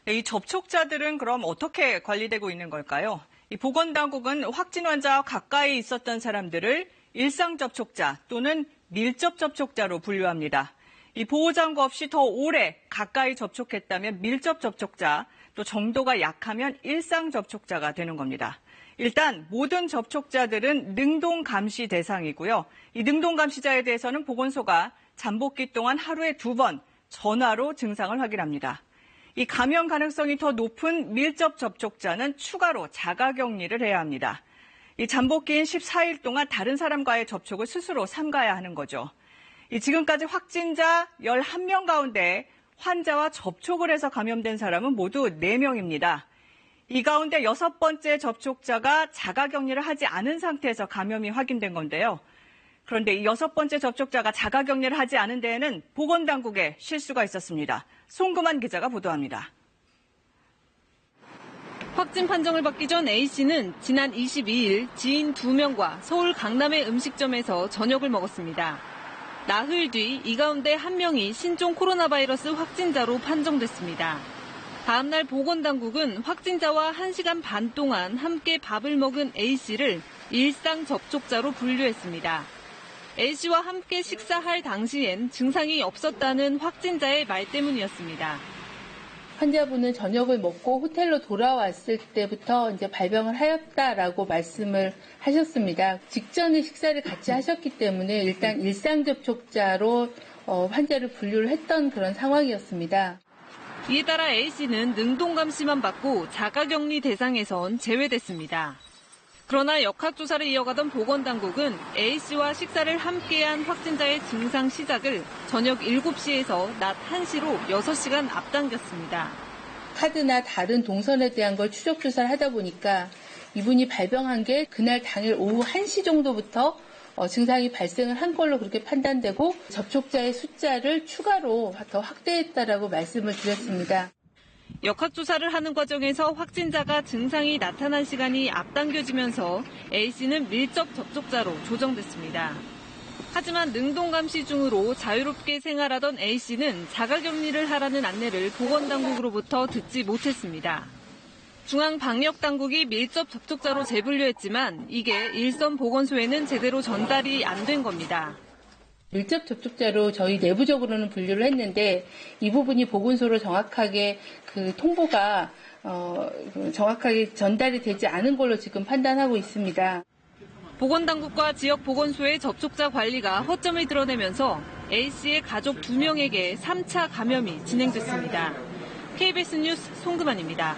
이 접촉자들은 그럼 어떻게 관리되고 있는 걸까요? 이 보건당국은 확진 환자와 가까이 있었던 사람들을 일상 접촉자 또는 밀접 접촉자로 분류합니다. 이 보호장구 없이 더 오래 가까이 접촉했다면 밀접 접촉자, 또 정도가 약하면 일상 접촉자가 되는 겁니다. 일단 모든 접촉자들은 능동 감시 대상이고요. 이 능동 감시자에 대해서는 보건소가 잠복기 동안 하루에 2번 전화로 증상을 확인합니다. 이 감염 가능성이 더 높은 밀접 접촉자는 추가로 자가격리를 해야 합니다. 이 잠복기인 14일 동안 다른 사람과의 접촉을 스스로 삼가야 하는 거죠. 지금까지 확진자 11명 가운데 환자와 접촉을 해서 감염된 사람은 모두 4명입니다. 이 가운데 6번째 접촉자가 자가격리를 하지 않은 상태에서 감염이 확인된 건데요. 그런데 이 6번째 접촉자가 자가격리를 하지 않은 데에는 보건당국의 실수가 있었습니다. 송금환 기자가 보도합니다. 확진 판정을 받기 전 A씨는 지난 22일 지인 2명과 서울 강남의 음식점에서 저녁을 먹었습니다. 나흘 뒤 이 가운데 1명이 신종 코로나 바이러스 확진자로 판정됐습니다. 다음 날 보건당국은 확진자와 1시간 반 동안 함께 밥을 먹은 A씨를 일상 접촉자로 분류했습니다. A씨와 함께 식사할 당시엔 증상이 없었다는 확진자의 말 때문이었습니다. 환자분은 저녁을 먹고 호텔로 돌아왔을 때부터 이제 발병을 하였다라고 말씀을 하셨습니다. 직전에 식사를 같이 하셨기 때문에 일단 일상 접촉자로 환자를 분류를 했던 그런 상황이었습니다. 이에 따라 A씨는 능동감시만 받고 자가격리 대상에선 제외됐습니다. 그러나 역학조사를 이어가던 보건당국은 A씨와 식사를 함께한 확진자의 증상 시작을 저녁 7시에서 낮 1시로 6시간 앞당겼습니다. 카드나 다른 동선에 대한 걸 추적조사를 하다 보니까 이분이 발병한 게 그날 당일 오후 1시 정도부터 증상이 발생을 한 걸로 그렇게 판단되고 접촉자의 숫자를 추가로 더 확대했다라고 말씀을 드렸습니다. 역학조사를 하는 과정에서 확진자가 증상이 나타난 시간이 앞당겨지면서 A씨는 밀접 접촉자로 조정됐습니다. 하지만 능동감시 중으로 자유롭게 생활하던 A씨는 자가격리를 하라는 안내를 보건당국으로부터 듣지 못했습니다. 중앙방역당국이 밀접 접촉자로 재분류했지만 이게 일선 보건소에는 제대로 전달이 안 된 겁니다. 밀접 접촉자로 저희 내부적으로는 분류를 했는데 이 부분이 보건소로 정확하게 그 통보가 정확하게 전달이 되지 않은 걸로 지금 판단하고 있습니다. 보건당국과 지역 보건소의 접촉자 관리가 허점을 드러내면서 A씨의 가족 2명에게 3차 감염이 진행됐습니다. KBS 뉴스 송금환입니다.